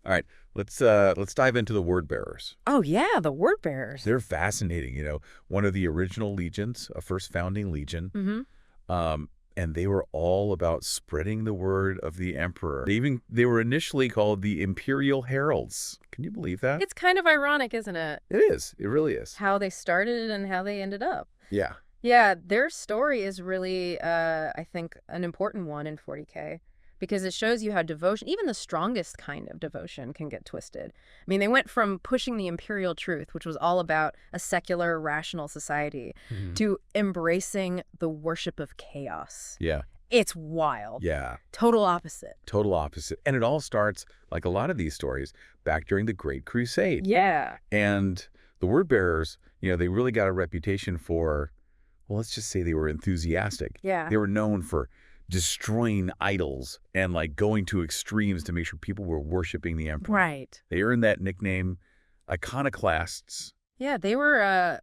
All right, let's dive into the word bearers. Oh, yeah, the word bearers. They're fascinating. One of the original legions, a first founding legion, and they were all about spreading the word of the emperor. They were initially called the Imperial Heralds. Can you believe that? It's kind of ironic, isn't it? It is. It really is. How they started and how they ended up. Yeah. Yeah, their story is really, I think, an important one in 40K. Because it shows you how devotion, even the strongest kind of devotion, can get twisted. I mean, they went from pushing the imperial truth, which was all about a secular, rational society, to embracing the worship of chaos. Yeah. It's wild. Yeah. Total opposite. Total opposite. And it all starts, like a lot of these stories, back during the Great Crusade. Yeah. And the word bearers, they really got a reputation for, well, let's just say they were enthusiastic. Yeah. They were known for destroying idols and going to extremes to make sure people were worshiping the emperor. Right. They earned that nickname, iconoclasts. Yeah, they were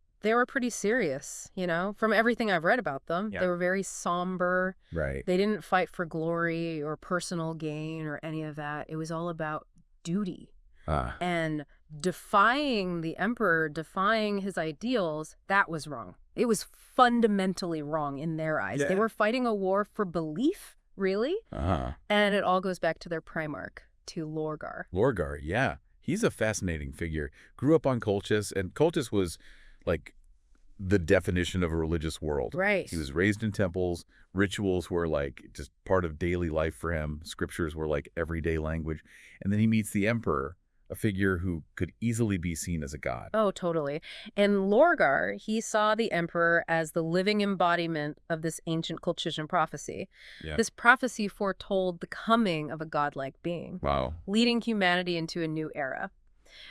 pretty serious, from everything I've read about them. Yeah. They were very somber. Right. They didn't fight for glory or personal gain or any of that. It was all about duty. And defying the emperor, defying his ideals, that was wrong. It was fundamentally wrong in their eyes. Yeah. They were fighting a war for belief, really. And it all goes back to their primarch, to Lorgar. Lorgar, yeah. He's a fascinating figure. Grew up on Colchis, and Colchis was like the definition of a religious world. Right. He was raised in temples. Rituals were just part of daily life for him. Scriptures were like everyday language. And then he meets the emperor, a figure who could easily be seen as a god. Oh, totally. And Lorgar, he saw the emperor as the living embodiment of this ancient Colchian prophecy. Yeah. This prophecy foretold the coming of a godlike being. Wow. Leading humanity into a new era.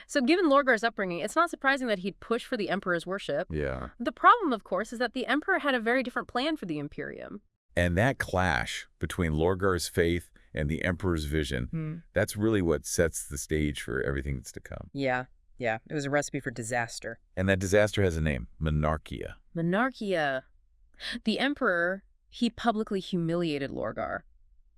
So given Lorgar's upbringing, it's not surprising that he'd push for the emperor's worship. Yeah. The problem, of course, is that the emperor had a very different plan for the Imperium. And that clash between Lorgar's faith and the emperor's vision, that's really what sets the stage for everything that's to come. Yeah. It was a recipe for disaster. And that disaster has a name, Monarchia. Monarchia. The emperor, he publicly humiliated Lorgar,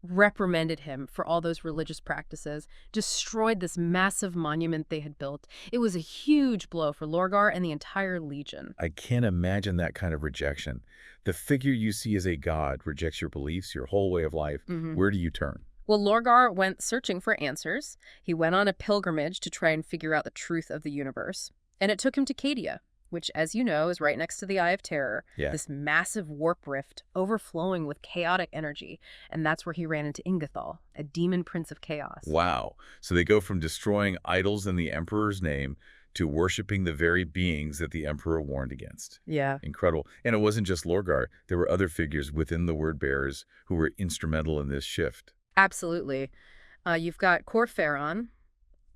reprimanded him for all those religious practices, destroyed this massive monument they had built. It was a huge blow for Lorgar and the entire legion. I can't imagine that kind of rejection. The figure you see as a god rejects your beliefs, your whole way of life. Where do you turn? Well, Lorgar went searching for answers. He went on a pilgrimage to try and figure out the truth of the universe. And it took him to Cadia, which, as you know, is right next to the Eye of Terror. Yeah. This massive warp rift overflowing with chaotic energy. And that's where he ran into Ingathal, a demon prince of chaos. Wow. So they go from destroying idols in the emperor's name to worshiping the very beings that the emperor warned against. Yeah. Incredible. And it wasn't just Lorgar. There were other figures within the word bearers who were instrumental in this shift. Absolutely. You've got Corferon,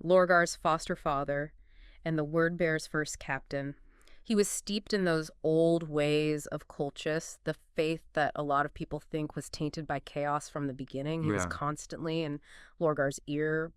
Lorgar's foster father, and the word bearer's first captain. He was steeped in those old ways of Colchis, the faith that a lot of people think was tainted by chaos from the beginning. He was constantly in Lorgar's ear,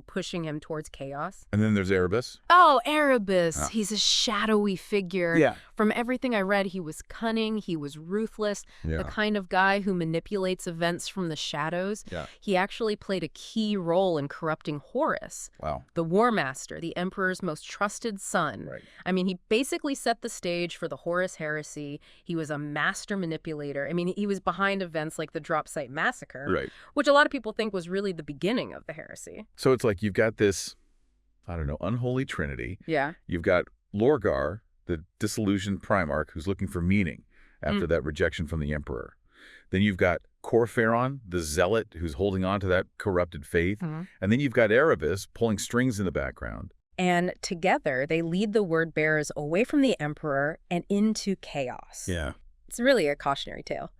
pushing him towards chaos. And then there's Erebus. Oh, Erebus. He's a shadowy figure. Yeah. From everything I read, he was cunning, he was ruthless, the kind of guy who manipulates events from the shadows. Yeah. He actually played a key role in corrupting Horus, Wow. the War Master, the Emperor's most trusted son. Right. I mean, he basically set the stage for the Horus heresy. He was a master manipulator. I mean, he was behind events like the Drop Site Massacre, Right. which a lot of people think was really the beginning of the heresy. So it's like you've got this, unholy trinity. Yeah. You've got Lorgar, the disillusioned primarch who's looking for meaning after that rejection from the emperor. Then you've got Corferon, the zealot who's holding on to that corrupted faith. And then you've got Erebus pulling strings in the background. And together, they lead the word bearers away from the emperor and into chaos. Yeah. It's really a cautionary tale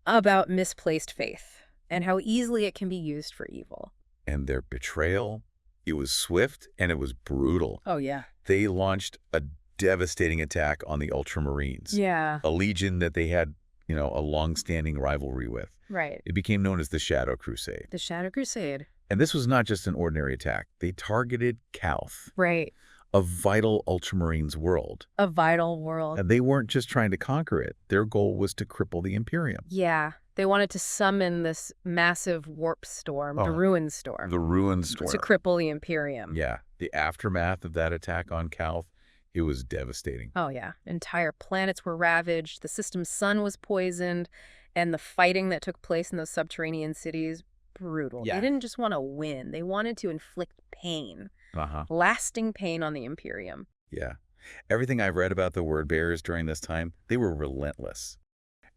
about misplaced faith and how easily it can be used for evil. And their betrayal, it was swift and it was brutal. Oh, yeah. They launched a devastating attack on the Ultramarines. Yeah. A legion that they had, a long-standing rivalry with. Right. It became known as the Shadow Crusade. The Shadow Crusade. And this was not just an ordinary attack. They targeted Calth, Right. a vital Ultramarines world. A vital world. And they weren't just trying to conquer it. Their goal was to cripple the Imperium. Yeah. They wanted to summon this massive warp storm, the Oh, ruin storm, the ruin storm. to cripple the Imperium. Yeah, the aftermath of that attack on Calth, it was devastating. Oh, yeah. Entire planets were ravaged, the system's sun was poisoned, and the fighting that took place in those subterranean cities, brutal. Yeah. They didn't just want to win. They wanted to inflict pain, Uh-huh. lasting pain on the Imperium. Yeah. Everything I've read about the word bearers during this time, they were relentless.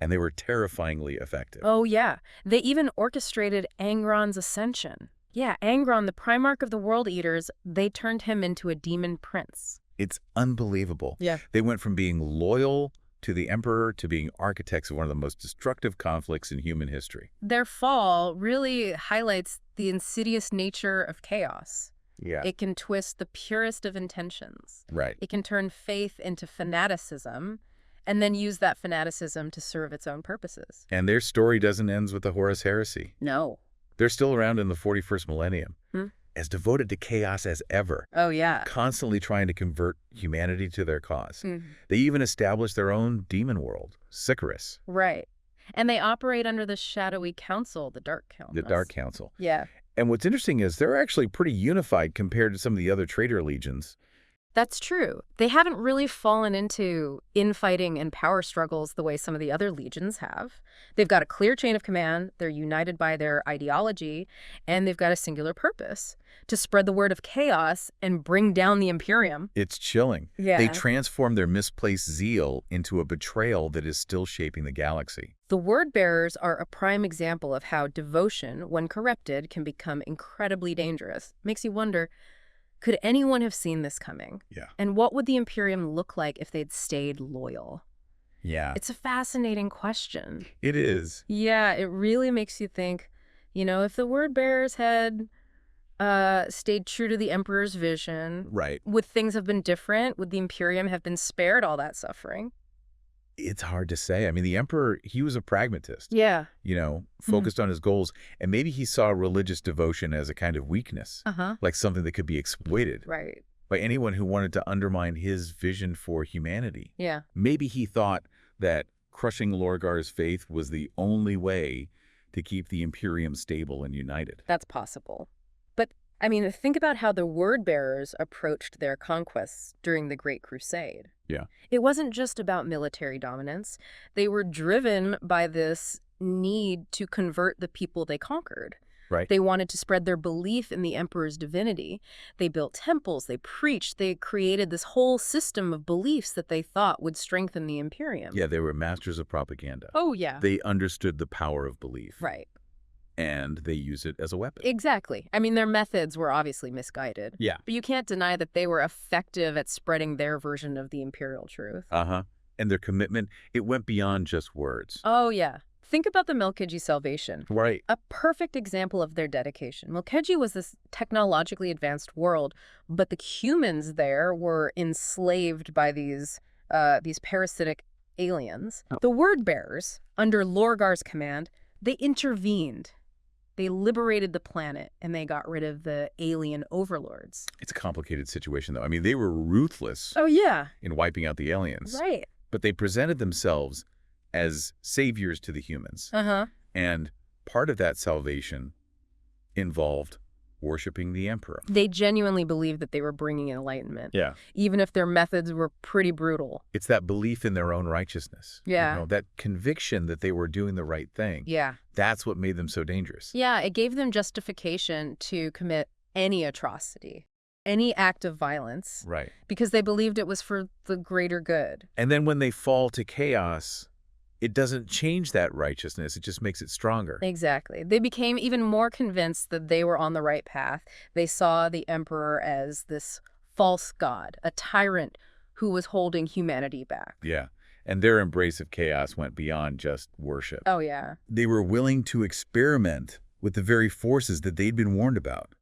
And they were terrifyingly effective. Oh, yeah. They even orchestrated Angron's ascension. Yeah, Angron, the Primarch of the World Eaters, they turned him into a demon prince. It's unbelievable. Yeah. They went from being loyal to the Emperor to being architects of one of the most destructive conflicts in human history. Their fall really highlights the insidious nature of chaos. Yeah. It can twist the purest of intentions. Right. It can turn faith into fanaticism and then use that fanaticism to serve its own purposes. And their story doesn't end with the Horus Heresy. No. They're still around in the 41st millennium, as devoted to chaos as ever, Oh, yeah. constantly trying to convert humanity to their cause. Mm-hmm. They even established their own demon world, Sicarus, Right. And they operate under the shadowy council, the Dark Council. the Dark Council. Yeah. And what's interesting is they're actually pretty unified compared to some of the other traitor legions. That's true. They haven't really fallen into infighting and power struggles the way some of the other legions have. They've got a clear chain of command, they're united by their ideology, and they've got a singular purpose: to spread the word of chaos and bring down the Imperium. It's chilling. Yeah. They transform their misplaced zeal into a betrayal that is still shaping the galaxy. The word bearers are a prime example of how devotion, when corrupted, can become incredibly dangerous. Makes you wonder, could anyone have seen this coming? Yeah. And what would the Imperium look like if they'd stayed loyal? Yeah. It's a fascinating question. It is. Yeah, it really makes you think, if the word bearers had stayed true to the Emperor's vision, Right. would things have been different? Would the Imperium have been spared all that suffering? It's hard to say. I mean, the Emperor, he was a pragmatist. Yeah. Focused on his goals, and maybe he saw religious devotion as a kind of weakness, Uh-huh. like something that could be exploited Right. by anyone who wanted to undermine his vision for humanity. Yeah. Maybe he thought that crushing Lorgar's faith was the only way to keep the Imperium stable and united. That's possible. But, think about how the word bearers approached their conquests during the Great Crusade. Yeah. It wasn't just about military dominance. They were driven by this need to convert the people they conquered. Right. They wanted to spread their belief in the emperor's divinity. They built temples, they preached, they created this whole system of beliefs that they thought would strengthen the Imperium. Yeah, they were masters of propaganda. Oh, yeah. They understood the power of belief. Right. And they used it as a weapon. Exactly. Their methods were obviously misguided. Yeah. But you can't deny that they were effective at spreading their version of the imperial truth. Uh-huh. And their commitment, it went beyond just words. Oh, yeah. Think about the Melkiji Salvation. Right. A perfect example of their dedication. Melkiji was this technologically advanced world, but the humans there were enslaved by these parasitic aliens. Oh. The word bearers, under Lorgar's command, they intervened. They liberated the planet, and they got rid of the alien overlords. It's a complicated situation, though. I mean, they were ruthless Oh, yeah. in wiping out the aliens. Right. But they presented themselves as saviors to the humans. Uh-huh. And part of that salvation involved worshiping the Emperor. They genuinely believed that they were bringing enlightenment. Yeah. Even if their methods were pretty brutal. It's that belief in their own righteousness. Yeah. That conviction that they were doing the right thing. Yeah. That's what made them so dangerous. Yeah, it gave them justification to commit any atrocity, any act of violence, Right. because they believed it was for the greater good. And then when they fall to chaos, it doesn't change that righteousness. It just makes it stronger. Exactly. They became even more convinced that they were on the right path. They saw the emperor as this false god, a tyrant who was holding humanity back. Yeah. And their embrace of chaos went beyond just worship. Oh, yeah. They were willing to experiment with the very forces that they'd been warned about,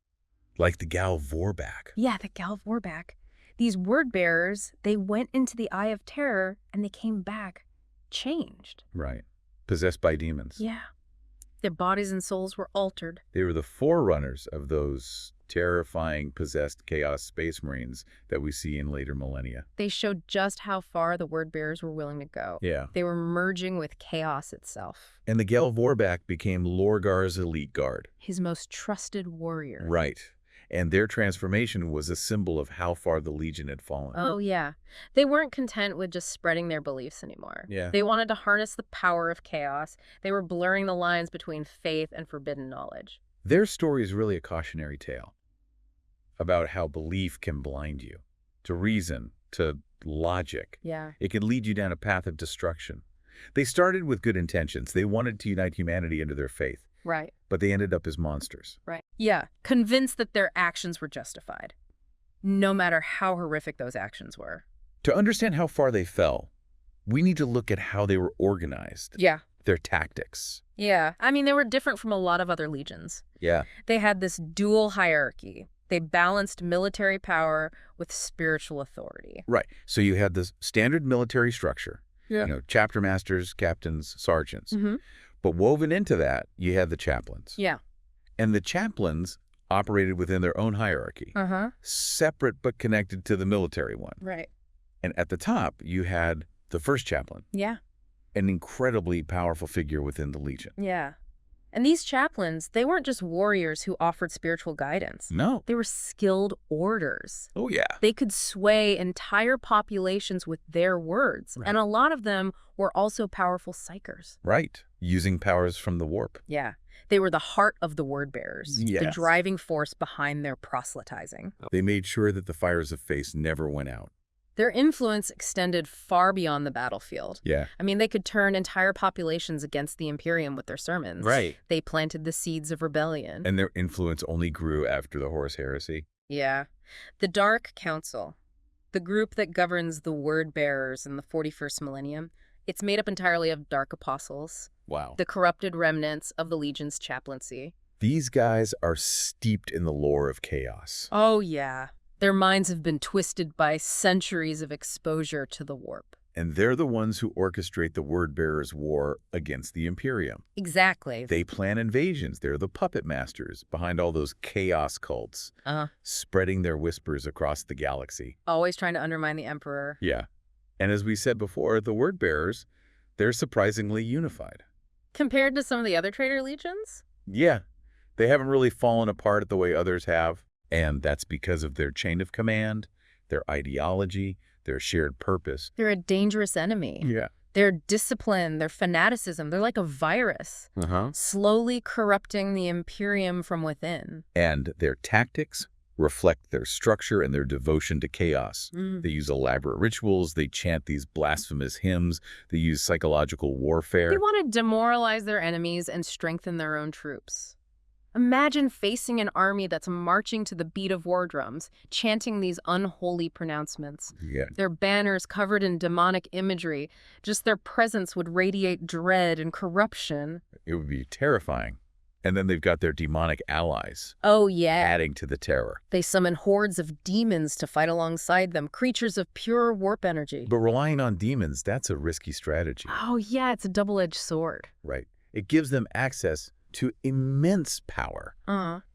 like the Gal Vorbak. Yeah, the Gal Vorbak. These word bearers, they went into the Eye of Terror and they came back changed. Right. Possessed by demons. Yeah. Their bodies and souls were altered. They were the forerunners of those terrifying, possessed Chaos Space Marines that we see in later millennia. They showed just how far the word bearers were willing to go. Yeah. They were merging with chaos itself. And the Gelvorback became Lorgar's elite guard. His most trusted warrior. Right. And their transformation was a symbol of how far the Legion had fallen. Oh, yeah. They weren't content with just spreading their beliefs anymore. Yeah. They wanted to harness the power of chaos. They were blurring the lines between faith and forbidden knowledge. Their story is really a cautionary tale about how belief can blind you to reason, to logic. Yeah. It can lead you down a path of destruction. They started with good intentions. They wanted to unite humanity into their faith. Right. But they ended up as monsters. Right. Yeah. Convinced that their actions were justified, no matter how horrific those actions were. To understand how far they fell, we need to look at how they were organized. Yeah. Their tactics. Yeah. I mean, they were different from a lot of other legions. Yeah. They had this dual hierarchy. They balanced military power with spiritual authority. Right. So you had this standard military structure. Yeah. You know, chapter masters, captains, sergeants. Mm-hmm. But woven into that, you had the chaplains. Yeah. And the chaplains operated within their own hierarchy, separate but connected to the military one. Right. And at the top, you had the first chaplain, Yeah. an incredibly powerful figure within the Legion. Yeah. And these chaplains, they weren't just warriors who offered spiritual guidance. No. They were skilled orators. Oh, yeah. They could sway entire populations with their words. Right. And a lot of them were also powerful psychers. Right. Using powers from the warp. Yeah. They were the heart of the word bearers, the Yes. driving force behind their proselytizing. They made sure that the fires of faith never went out. Their influence extended far beyond the battlefield. Yeah. I mean, they could turn entire populations against the Imperium with their sermons. Right. They planted the seeds of rebellion. And their influence only grew after the Horus Heresy. Yeah. The Dark Council, the group that governs the word bearers in the 41st millennium, it's made up entirely of dark apostles, Wow. the corrupted remnants of the Legion's chaplaincy. These guys are steeped in the lore of chaos. Oh, yeah. Their minds have been twisted by centuries of exposure to the warp. And they're the ones who orchestrate the word bearers' war against the Imperium. Exactly. They plan invasions. They're the puppet masters behind all those chaos cults, spreading their whispers across the galaxy. Always trying to undermine the Emperor. Yeah. And as we said before, the word bearers, they're surprisingly unified. Compared to some of the other traitor legions? Yeah. They haven't really fallen apart the way others have. And that's because of their chain of command, their ideology, their shared purpose. They're a dangerous enemy. Yeah. Their discipline, their fanaticism, they're like a virus, slowly corrupting the Imperium from within. And their tactics reflect their structure and their devotion to chaos. Mm. They use elaborate rituals. They chant these blasphemous hymns. They use psychological warfare. They want to demoralize their enemies and strengthen their own troops. Imagine facing an army that's marching to the beat of war drums, chanting these unholy pronouncements. Yeah. Their banners covered in demonic imagery. Just their presence would radiate dread and corruption. It would be terrifying. And then they've got their demonic allies. Oh, yeah. Adding to the terror. They summon hordes of demons to fight alongside them, creatures of pure warp energy. But relying on demons, that's a risky strategy. Oh, yeah, it's a double-edged sword. Right. It gives them access to immense power,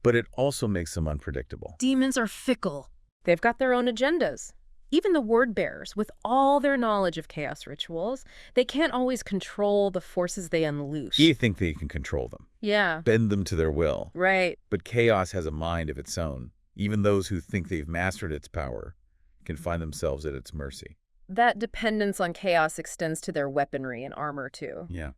but it also makes them unpredictable. Demons are fickle. They've got their own agendas. Even the word bearers, with all their knowledge of chaos rituals, they can't always control the forces they unleash. You think they can control them. Yeah. Bend them to their will. Right. But chaos has a mind of its own. Even those who think they've mastered its power can find themselves at its mercy. That dependence on chaos extends to their weaponry and armor, too. Yeah.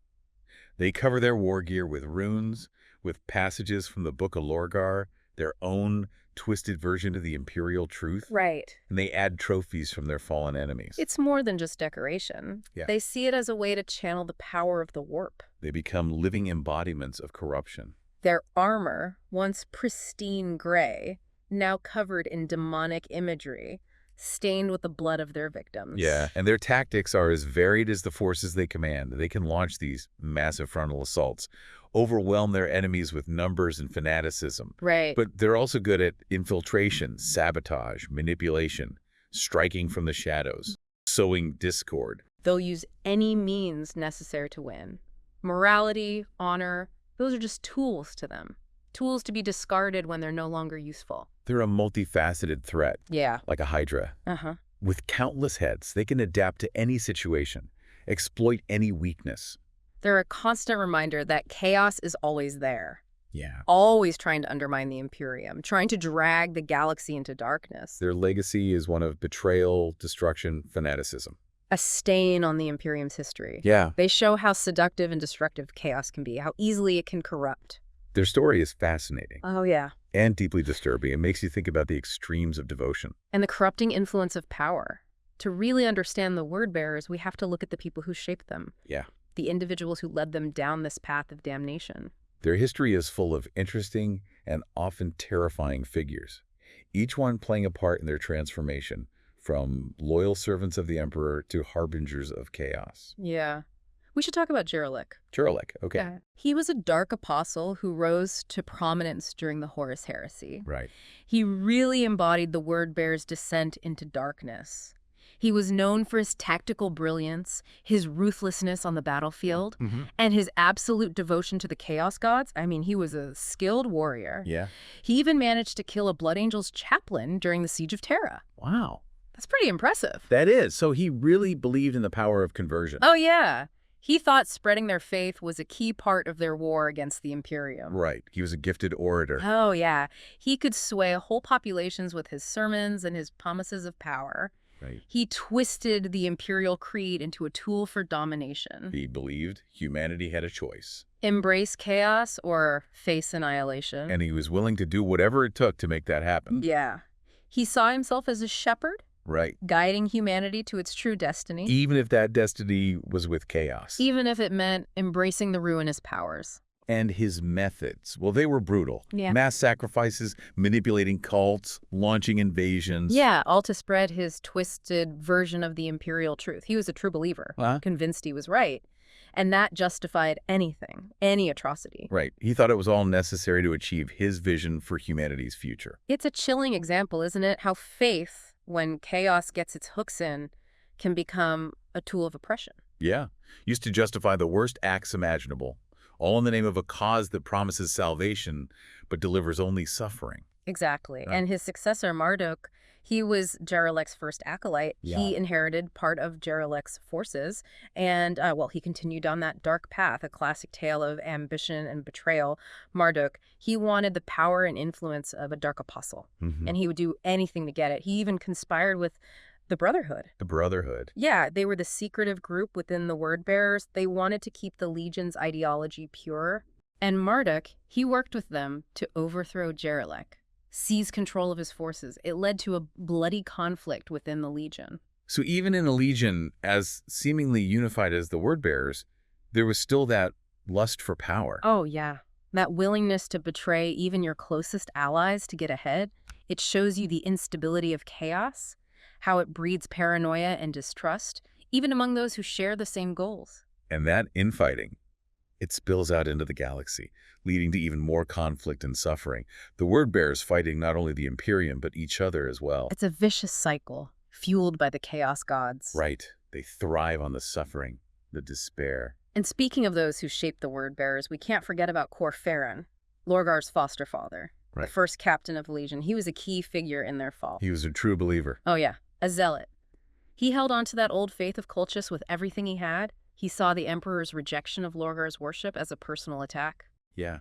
They cover their war gear with runes, with passages from the Book of Lorgar, their own twisted version of the Imperial truth. Right. And they add trophies from their fallen enemies. It's more than just decoration. Yeah. They see it as a way to channel the power of the warp. They become living embodiments of corruption. Their armor, once pristine gray, now covered in demonic imagery, stained with the blood of their victims. Yeah, and their tactics are as varied as the forces they command. They can launch these massive frontal assaults, overwhelm their enemies with numbers and fanaticism. Right. But they're also good at infiltration, sabotage, manipulation, striking from the shadows, sowing discord. They'll use any means necessary to win. Morality, honor, those are just tools to them. tools to be discarded when they're no longer useful. They're a multifaceted threat, Yeah. like a hydra. Uh-huh. With countless heads, they can adapt to any situation, exploit any weakness. They're a constant reminder that chaos is always there, Yeah. always trying to undermine the Imperium, trying to drag the galaxy into darkness. Their legacy is one of betrayal, destruction, fanaticism. A stain on the Imperium's history. Yeah. They show how seductive and destructive chaos can be, how easily it can corrupt. Their story is fascinating Oh, yeah. and deeply disturbing. It makes you think about the extremes of devotion. And the corrupting influence of power. To really understand the word-bearers, we have to look at the people who shaped them. Yeah. The individuals who led them down this path of damnation. Their history is full of interesting and often terrifying figures, each one playing a part in their transformation, from loyal servants of the Emperor to harbingers of chaos. Yeah. We should talk about Geralik. Churlic, okay. Yeah. He was a dark apostle who rose to prominence during the Horus Heresy. Right. He really embodied the word-bearer's descent into darkness. He was known for his tactical brilliance, his ruthlessness on the battlefield, and his absolute devotion to the Chaos Gods. I mean, he was a skilled warrior. Yeah. He even managed to kill a Blood Angel's chaplain during the Siege of Terra. Wow. That's pretty impressive. That is. So he really believed in the power of conversion. Oh, yeah. He thought spreading their faith was a key part of their war against the Imperium. Right. He was a gifted orator. Oh, yeah. He could sway whole populations with his sermons and his promises of power. Right. He twisted the imperial creed into a tool for domination. He believed humanity had a choice. Embrace chaos or face annihilation. And he was willing to do whatever it took to make that happen. Yeah. He saw himself as a shepherd, Right. guiding humanity to its true destiny, Even if that destiny was with chaos. even if it meant embracing the ruinous powers. And his methods, well, they were brutal. Yeah. Mass sacrifices, manipulating cults, launching invasions. Yeah, all to spread his twisted version of the imperial truth. He was a true believer, convinced he was right. And that justified anything, any atrocity. Right. He thought it was all necessary to achieve his vision for humanity's future. It's a chilling example, isn't it? How faith, when chaos gets its hooks in, can become a tool of oppression. Yeah. Used to justify the worst acts imaginable, all in the name of a cause that promises salvation but delivers only suffering. Exactly. Right. And his successor, Marduk, he was Jeralec's first acolyte. Yeah. He inherited part of Jeralec's forces, and, he continued on that dark path, a classic tale of ambition and betrayal. Marduk, he wanted the power and influence of a dark apostle, and he would do anything to get it. He even conspired with the Brotherhood. The Brotherhood. Yeah, they were the secretive group within the word-bearers. They wanted to keep the Legion's ideology pure. And Marduk, he worked with them to overthrow Geralek, seize control of his forces. It led to a bloody conflict within the Legion. So even in a legion as seemingly unified as the word-bearers, there was still that lust for power. Oh, yeah. That willingness to betray even your closest allies to get ahead. It shows you the instability of chaos, how it breeds paranoia and distrust, even among those who share the same goals. And that infighting, it spills out into the galaxy, leading to even more conflict and suffering. The word-bearers fighting not only the Imperium, but each other as well. It's a vicious cycle, fueled by the Chaos Gods. Right. They thrive on the suffering, the despair. And speaking of those who shaped the word-bearers, we can't forget about Corferan, Lorgar's foster father, Right. the first captain of the Legion. He was a key figure in their fall. He was a true believer. Oh, yeah. A zealot. He held on to that old faith of Colchis with everything he had. He saw the Emperor's rejection of Lorgar's worship as a personal attack. Yeah.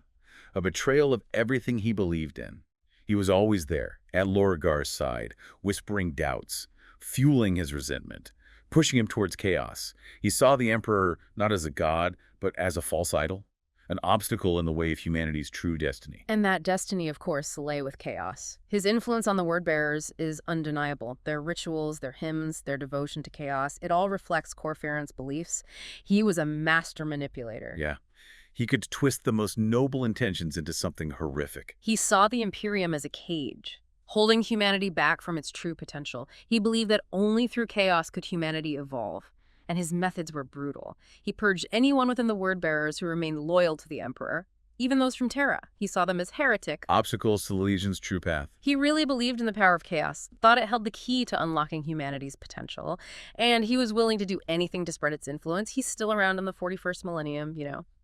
A betrayal of everything he believed in. He was always there, at Lorgar's side, whispering doubts, fueling his resentment, pushing him towards chaos. He saw the Emperor not as a god, but as a false idol, an obstacle in the way of humanity's true destiny. And that destiny, of course, lay with chaos. His influence on the word-bearers is undeniable. Their rituals, their hymns, their devotion to chaos, it all reflects Corferan's beliefs. He was a master manipulator. Yeah. He could twist the most noble intentions into something horrific. He saw the Imperium as a cage, holding humanity back from its true potential. He believed that only through chaos could humanity evolve. And his methods were brutal. He purged anyone within the word-bearers who remained loyal to the Emperor, even those from Terra. He saw them as heretic. Obstacles to the Legion's true path. He really believed in the power of chaos, thought it held the key to unlocking humanity's potential, and he was willing to do anything to spread its influence. He's still around in the 41st millennium,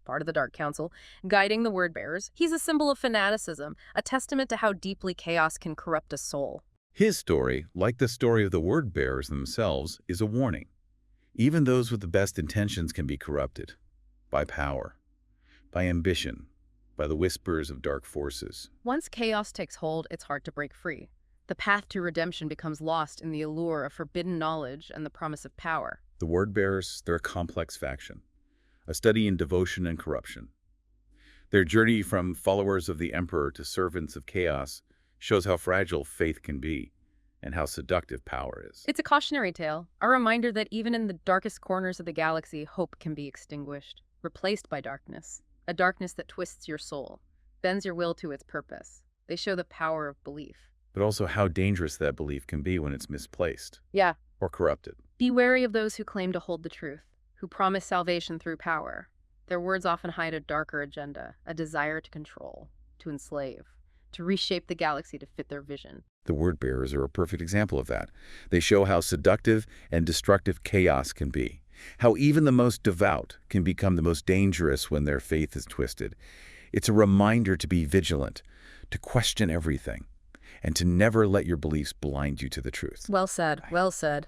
part of the Dark Council, guiding the word-bearers. He's a symbol of fanaticism, a testament to how deeply chaos can corrupt a soul. His story, like the story of the word-bearers themselves, is a warning. Even those with the best intentions can be corrupted by power, by ambition, by the whispers of dark forces. Once chaos takes hold, it's hard to break free. The path to redemption becomes lost in the allure of forbidden knowledge and the promise of power. The word-bearers, they're a complex faction, a study in devotion and corruption. Their journey from followers of the Emperor to servants of chaos shows how fragile faith can be and how seductive power is. It's a cautionary tale, a reminder that even in the darkest corners of the galaxy, hope can be extinguished, replaced by darkness. A darkness that twists your soul, bends your will to its purpose. They show the power of belief. But also how dangerous that belief can be when it's misplaced. Yeah. Or corrupted. Be wary of those who claim to hold the truth, who promise salvation through power. Their words often hide a darker agenda, a desire to control, to enslave, to reshape the galaxy to fit their vision. The word-bearers are a perfect example of that. They show how seductive and destructive chaos can be. How even the most devout can become the most dangerous when their faith is twisted. It's a reminder to be vigilant, to question everything, and to never let your beliefs blind you to the truth. Well said, well said.